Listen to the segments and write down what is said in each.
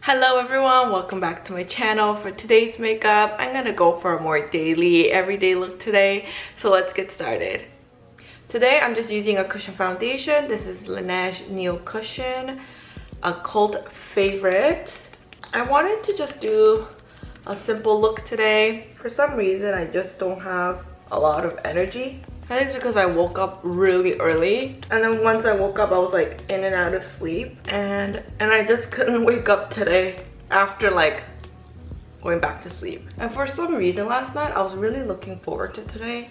Hello everyone, welcome back to my channel. For today's makeup, I'm gonna go for a more daily, everyday look today. So let's get started. Today I'm just using a cushion foundation. This is Laneige Neo Cushion, a cult favorite. I wanted to just do a simple look today. For some reason, I just don't have a lot of energy. That is because I woke up really early, and then once I woke up I was like in and out of sleep, and I just couldn't wake up today after like going back to sleep. And for some reason last night I was really looking forward to today,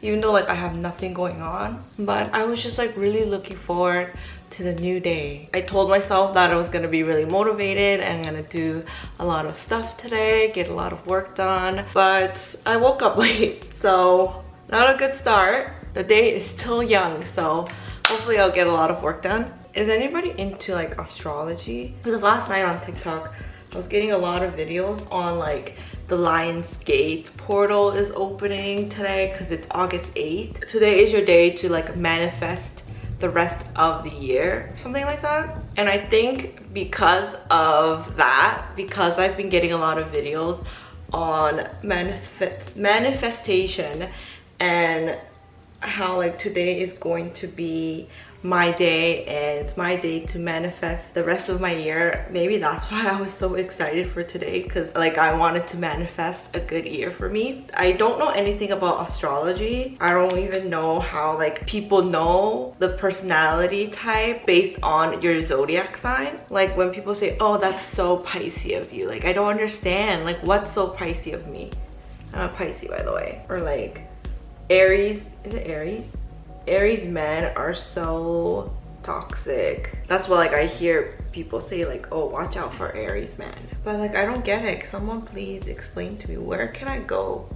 even though like I have nothing going on, but I was just like really looking forward to the new day. I told myself that I was gonna be really motivated and I'm gonna do a lot of stuff today, get a lot of work done, but I woke up late, so not a good start. The day is still young, so hopefully I'll get a lot of work done. Is anybody into like astrology? Because last night on TikTok, I was getting a lot of videos on like the Lionsgate portal is opening today because it's August 8th. Today is your day to like manifest the rest of the year, something like that. And I think because of that, because I've been getting a lot of videos on manifestation and how like today is going to be my day and it's my day to manifest the rest of my year. Maybe that's why I was so excited for today, because like I wanted to manifest a good year for me. I don't know anything about astrology. I don't even know how like people know the personality type based on your zodiac sign. Like when people say, oh, that's so Pisces of you, like I don't understand, like what's so Pisces of me? I'm a Pisces, by the way. Or like Aries, is it Aries? Aries men are so toxic. That's what like I hear people say, like, oh, watch out for Aries men. But like I don't get it. Someone please explain to me, where can I go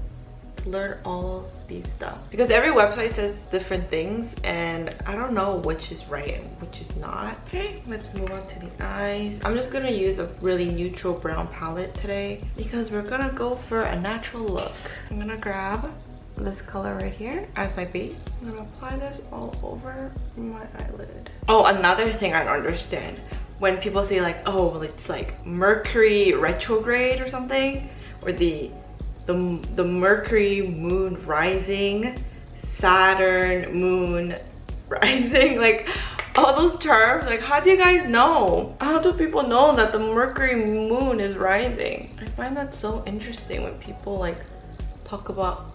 to learn all of these stuff? Because every website says different things and I don't know which is right and which is not. Okay, let's move on to the eyes. I'm just gonna use a really neutral brown palette today because we're gonna go for a natural look. I'm gonna grab this color right here as my base. I'm gonna apply this all over my eyelid. Oh, another thing I don't understand, when people say like, oh, it's like Mercury retrograde or something, or the Mercury moon rising, Saturn moon rising, like all those terms, like how do you guys know? How do people know that the Mercury moon is rising? I find that so interesting when people like talk about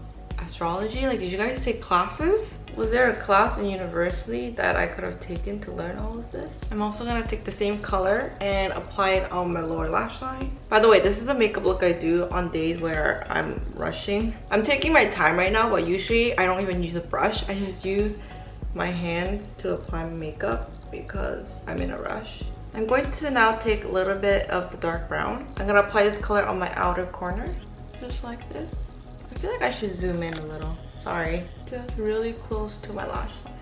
astrology. Like, did you guys take classes? Was there a class in university that I could have taken to learn all of this? I'm also gonna take the same color and apply it on my lower lash line. By the way, this is a makeup look I do on days where I'm rushing. I'm taking my time right now, but usually I don't even use a brush. I just use my hands to apply my makeup because I'm in a rush. I'm going to now take a little bit of the dark brown. I'm gonna apply this color on my outer corner, just like this. I feel like I should zoom in a little. Sorry. Just really close to my lash line.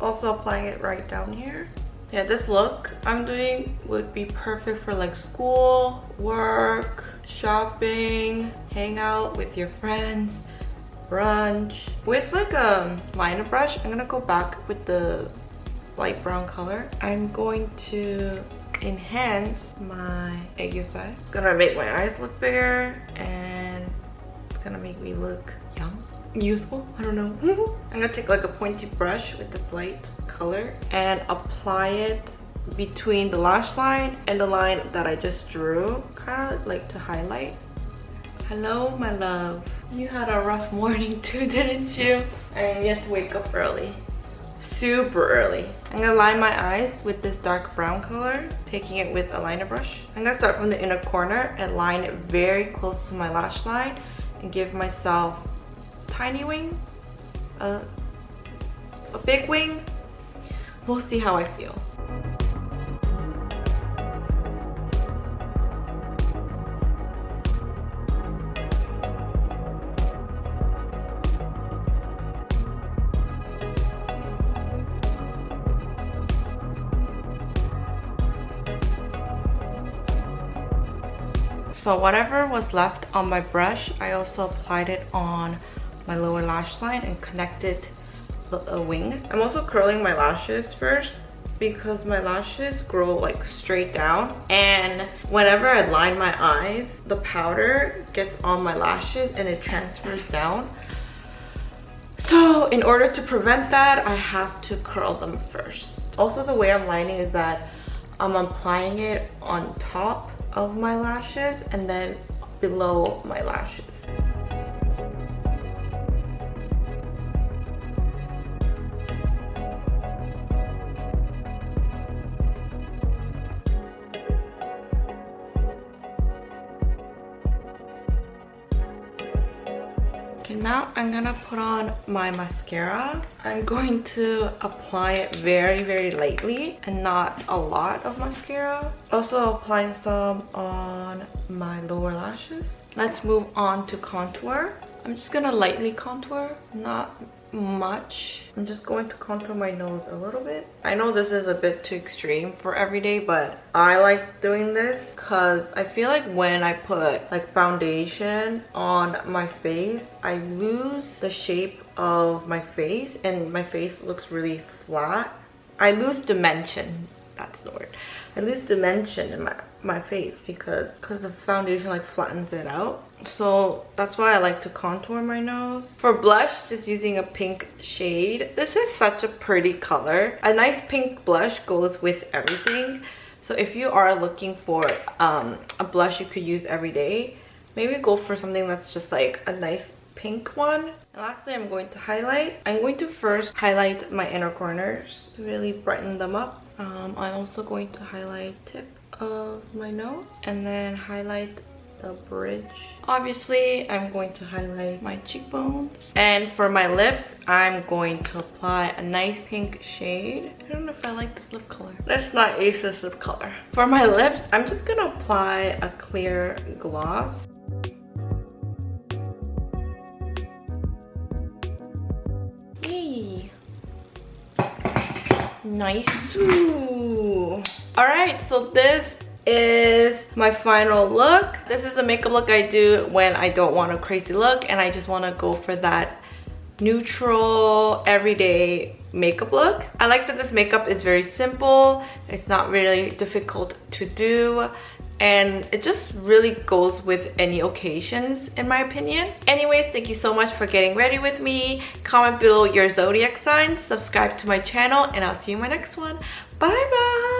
Also applying it right down here. Yeah, this look I'm doing would be perfect for like school, work, shopping, hang out with your friends, brunch. With like a liner brush, I'm gonna go back with the light brown color. I'm going to enhance my aegyo. It's gonna make my eyes look bigger and gonna make me look young, youthful, I don't know. I'm gonna take like a pointy brush with this light color and apply it between the lash line and the line that I just drew, kind of like to highlight. Hello, my love. You had a rough morning too, didn't you? I mean, you had to wake up early, super early. I'm gonna line my eyes with this dark brown color, taking it with a liner brush. I'm gonna start from the inner corner and line it very close to my lash line and give myself a tiny wing, a big wing. We'll see how I feel. So whatever was left on my brush, I also applied it on my lower lash line and connected a wing. I'm also curling my lashes first because my lashes grow like straight down, and whenever I line my eyes, the powder gets on my lashes and it transfers down. So in order to prevent that, I have to curl them first. Also, the way I'm lining is that I'm applying it on top of my lashes and then below my lashes. Okay, now I'm gonna put on my mascara. I'm going to apply it very, very lightly and not a lot of mascara. Also applying some on my lower lashes. Let's move on to contour. I'm just gonna lightly contour, not much. I'm just going to contour my nose a little bit. I know this is a bit too extreme for everyday, but I like doing this because I feel like when I put like foundation on my face, I lose the shape of my face and my face looks really flat. I lose dimension, that's the word. I lose dimension in my face because the foundation like flattens it out. So that's why I like to contour my nose. For blush, just using a pink shade. This is such a pretty color. A nice pink blush goes with everything. So if you are looking for a blush you could use every day, maybe go for something that's just like a nice pink one. And lastly, I'm going to highlight. I'm going to first highlight my inner corners to really brighten them up. I'm also going to highlight tip of my nose and then highlight the bridge. Obviously, I'm going to highlight my cheekbones. And for my lips, I'm going to apply a nice pink shade. I don't know if I like this lip color. Let's not use this lip color. For my lips, I'm just gonna apply a clear gloss. Yay! Nice. Ooh. All right, so this is my final look. This is a makeup look I do when I don't want a crazy look and I just want to go for that neutral everyday makeup look. I like that this makeup is very simple. It's not really difficult to do and it just really goes with any occasions in my opinion. Anyways, thank you so much for getting ready with me. Comment below your zodiac signs, subscribe to my channel, and I'll see you in my next one. Bye bye.